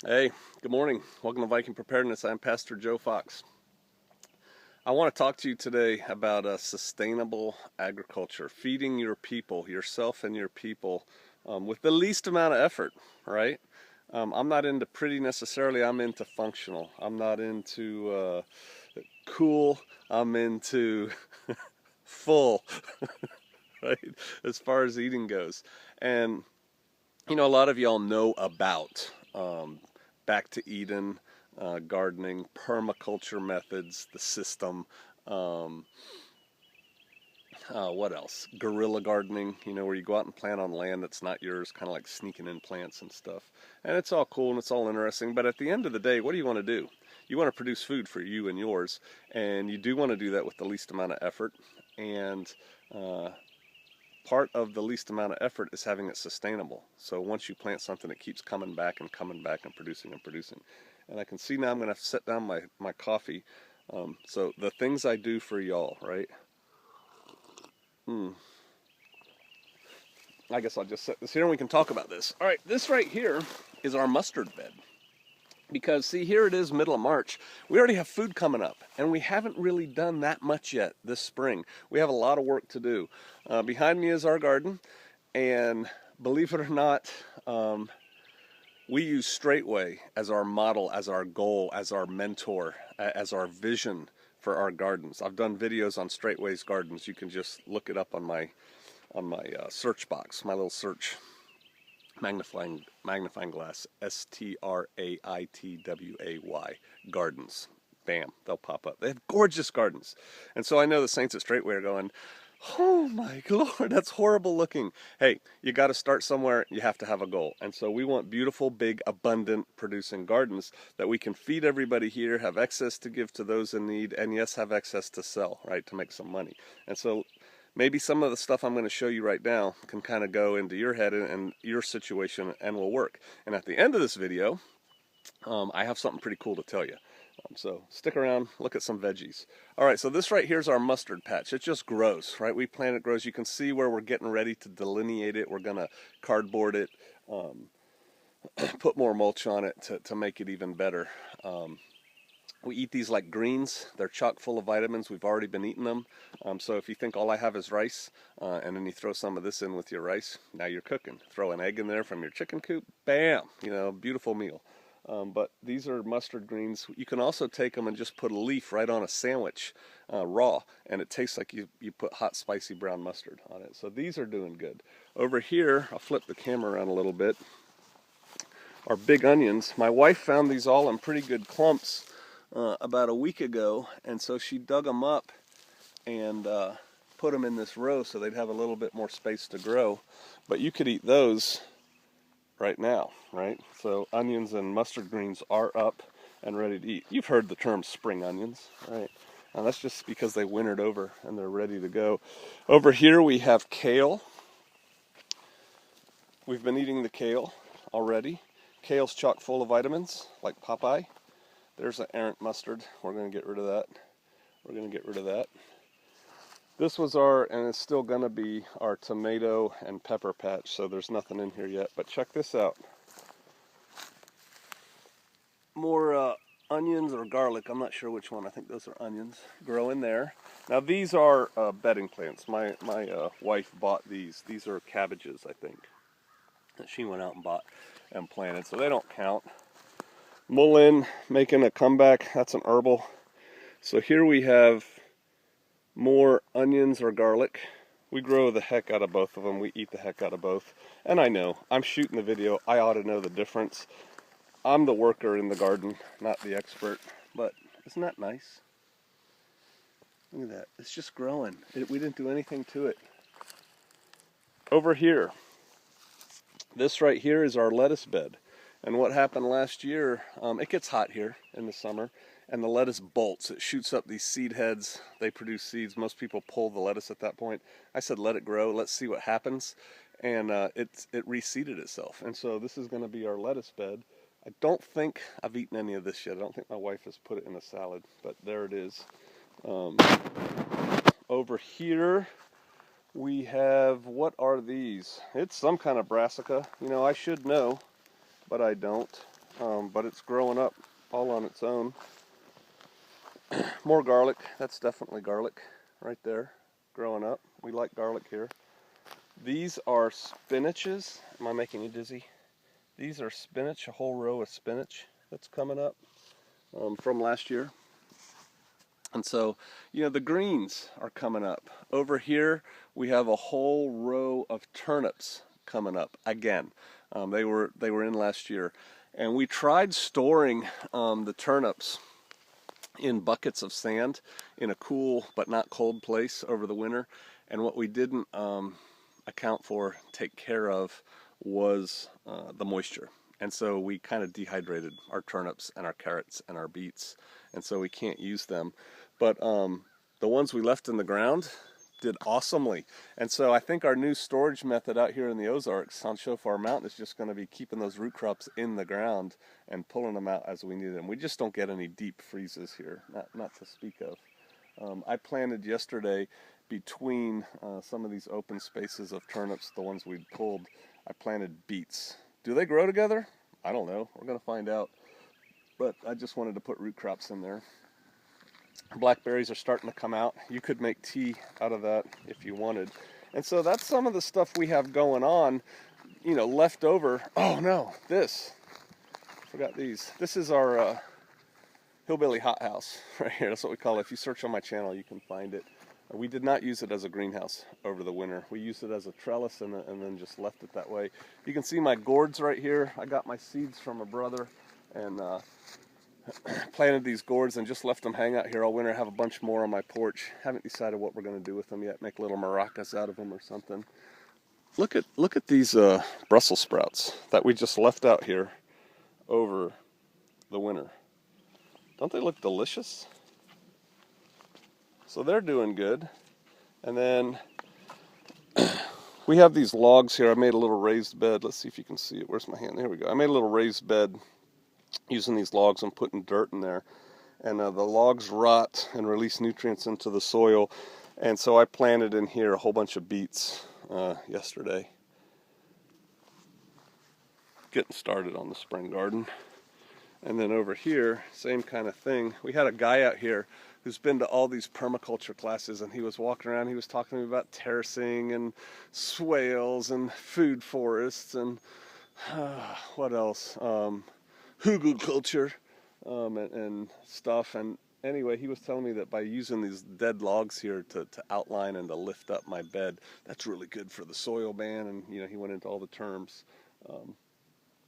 Hey, good morning. Welcome to Viking Preparedness. I'm Pastor Joe Fox. I want to talk to you today about sustainable agriculture, feeding your people, yourself and your people, with the least amount of effort, right? I'm not into pretty necessarily, I'm into functional. I'm not into cool, I'm into full, right? As far as eating goes. And a lot of y'all know about Back to Eden, gardening, permaculture methods, the system. Um, what else? Guerrilla gardening, where you go out and plant on land that's not yours, kind of like sneaking in plants and stuff. And it's all cool and it's all interesting. But at the end of the day, what do you want to do? You want to produce food for you and yours. And you do want to do that with the least amount of effort. And uh, part of the least amount of effort is having it sustainable. So once you plant something, it keeps coming back and coming back and producing and producing. And I can see now I'm going to set down my coffee. So the things I do for y'all, right? I guess I'll just set this here and we can talk about this. All right, this right here is our mustard bed. Because, see, here it is, middle of March. We already have food coming up, and we haven't really done that much yet this spring. We have a lot of work to do. Behind me is our garden, and believe it or not, we use Straightway as our model, as our goal, as our mentor, as our vision for our gardens. I've done videos on Straightway's gardens. You can just look it up on my search box, my little search magnifying glass, Straightway gardens. Bam, they'll pop up. They have gorgeous gardens. And so I know the saints at Straightway are going, oh my Lord, that's horrible looking. Hey, you got to start somewhere. You have to have a goal. And so we want beautiful, big, abundant producing gardens that we can feed everybody here, have excess to give to those in need, and yes, have excess to sell, right, to make some money. And so maybe some of the stuff I'm going to show you right now can kind of go into your head and your situation and will work. And at the end of this video, I have something pretty cool to tell you. So stick around, look at some veggies. All right, so this right here is our mustard patch. It just grows, right? We plant it, grows. You can see where we're getting ready to delineate it. We're going to cardboard it, put more mulch on it to make it even better. We eat these like greens. They're chock full of vitamins. We've already been eating them. So if you think all I have is rice, and then you throw some of this in with your rice, now you're cooking. Throw an egg in there from your chicken coop, bam, beautiful meal. But these are mustard greens. You can also take them and just put a leaf right on a sandwich, raw, and it tastes like you put hot, spicy brown mustard on it. So these are doing good. Over here, I'll flip the camera around a little bit, are big onions. My wife found these all in pretty good clumps about a week ago, and so she dug them up and put them in this row so they'd have a little bit more space to grow. But you could eat those right now, right? So onions and mustard greens are up and ready to eat. You've heard the term spring onions, right? And that's just because they wintered over and they're ready to go. Over here we have kale. We've been eating the kale already. Kale's chock full of vitamins, like Popeye. There's an errant mustard. We're going to get rid of that. We're going to get rid of that. This was and it's still going to be our tomato and pepper patch, so there's nothing in here yet. But check this out. More onions or garlic. I'm not sure which one. I think those are onions. Grow in there. Now these are bedding plants. My wife bought these. These are cabbages, I think, that she went out and bought and planted, so they don't count. Mullein making a comeback. That's an herbal. So here we have more onions or garlic. We grow the heck out of both of them. We eat the heck out of both. And I know, I'm shooting the video. I ought to know the difference. I'm the worker in the garden, not the expert. But isn't that nice? Look at that. It's just growing. We didn't do anything to it. Over here, this right here is our lettuce bed. And what happened last year, it gets hot here in the summer, and the lettuce bolts. It shoots up these seed heads. They produce seeds. Most people pull the lettuce at that point. I said, let it grow. Let's see what happens. And it reseeded itself. And so this is going to be our lettuce bed. I don't think I've eaten any of this yet. I don't think my wife has put it in a salad, but there it is. Over here, we have, what are these? It's some kind of brassica. I should know, but I don't. but it's growing up all on its own. More garlic. That's definitely garlic right there, growing up. We like garlic here. These are spinaches. Am I making you dizzy? These are spinach, a whole row of spinach that's coming up from last year. And so, you know, the greens are coming up. Over here, we have a whole row of turnips coming up again. They were in last year. And we tried storing the turnips in buckets of sand in a cool but not cold place over the winter. And what we didn't account for, take care of, was the moisture. And so we kind of dehydrated our turnips and our carrots and our beets, and so we can't use them. But the ones we left in the ground did awesomely. And so I think our new storage method out here in the Ozarks on Shofar Mountain is just going to be keeping those root crops in the ground and pulling them out as we need them. We just don't get any deep freezes here, not to speak of. I planted yesterday between some of these open spaces of turnips, the ones we pulled, I planted beets. Do they grow together? I don't know. We're going to find out. But I just wanted to put root crops in there. Blackberries are starting to come out. You could make tea out of that if you wanted. And so that's some of the stuff we have going on, you know, left over. Oh no, this. Forgot these. This is our hillbilly hothouse right here. That's what we call it. If you search on my channel, you can find it. We did not use it as a greenhouse over the winter. We used it as a trellis and then just left it that way. You can see my gourds right here. I got my seeds from a brother and planted these gourds and just left them hang out here all winter. I have a bunch more on my porch. Haven't decided what we're going to do with them yet. Make little maracas out of them or something. Look at these Brussels sprouts that we just left out here over the winter. Don't they look delicious? So they're doing good. And then we have these logs here. I made a little raised bed. Let's see if you can see it. Where's my hand? There we go. I made a little raised bed using these logs and putting dirt in there. And the logs rot and release nutrients into the soil. And so I planted in here a whole bunch of beets yesterday. Getting started on the spring garden. And then over here, same kind of thing. We had a guy out here who's been to all these permaculture classes, and he was walking around, he was talking to me about terracing and swales and food forests and what else? Hugelkultur and stuff. And anyway, he was telling me that by using these dead logs here to outline and to lift up my bed, that's really good for the soil, man. And you know, he went into all the terms.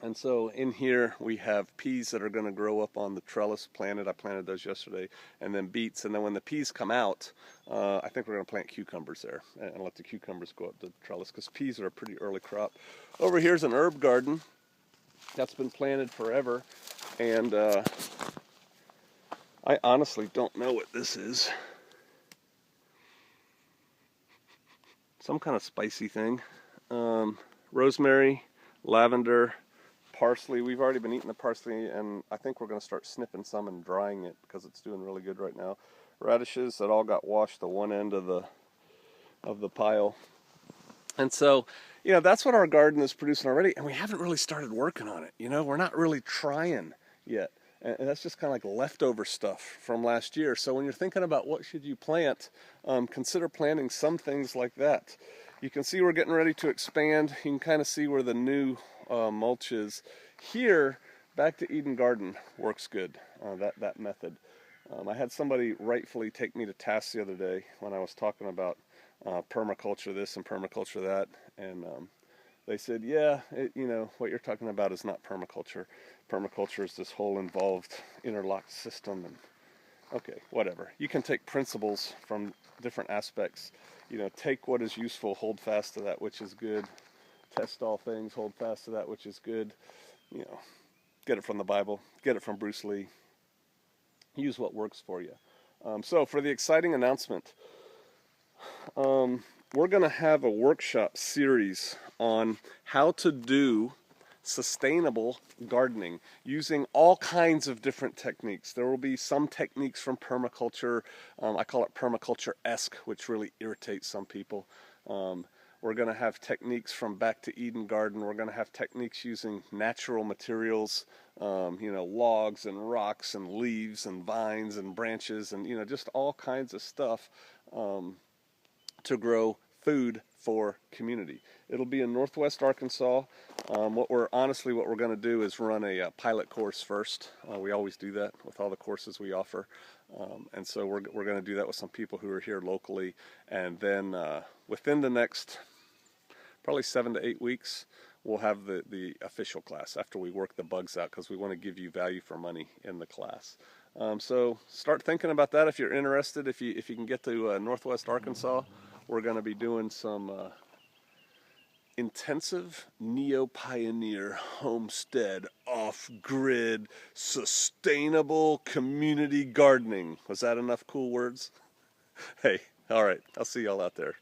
And so in here we have peas that are going to grow up on the trellis planted. I planted those yesterday, and then beets. And then when the peas come out, I think we're going to plant cucumbers there and let the cucumbers go up the trellis because peas are a pretty early crop. Over here's an herb garden that's been planted forever, and I honestly don't know what this is. Some kind of spicy thing. Rosemary, lavender, parsley. We've already been eating the parsley, and I think we're going to start snipping some and drying it because it's doing really good right now. Radishes that all got washed to one end of the pile. And so, you know, that's what our garden is producing already, and we haven't really started working on it. You know, we're not really trying yet. And that's just kind of like leftover stuff from last year. So when you're thinking about what should you plant, consider planting some things like that. You can see we're getting ready to expand. You can kind of see where the new mulch is. Here, back to Eden Garden works good, that method. I had somebody rightfully take me to task the other day when I was talking about permaculture this and permaculture that, and they said, yeah, you know, what you're talking about is not permaculture. Permaculture is this whole involved interlocked system, and okay, whatever. You can take principles from different aspects. You know, take what is useful, hold fast to that which is good. Test all things, hold fast to that which is good. You know, get it from the Bible, get it from Bruce Lee. Use what works for you. So for the exciting announcement, we're going to have a workshop series on how to do sustainable gardening using all kinds of different techniques. There will be some techniques from permaculture. I call it permaculture-esque, which really irritates some people. We're going to have techniques from Back to Eden Garden. We're going to have techniques using natural materials, logs and rocks and leaves and vines and branches and, just all kinds of stuff to grow food for community. It'll be in Northwest Arkansas. What we're going to do is run a pilot course first. We always do that with all the courses we offer. And so we're going to do that with some people who are here locally. And then within the next probably 7 to 8 weeks, we'll have the official class after we work the bugs out, because we want to give you value for money in the class. So start thinking about that if you're interested. If you can get to Northwest Arkansas, we're going to be doing some intensive neo-pioneer homestead off-grid sustainable community gardening. Was that enough cool words? Hey, all right, I'll see y'all out there.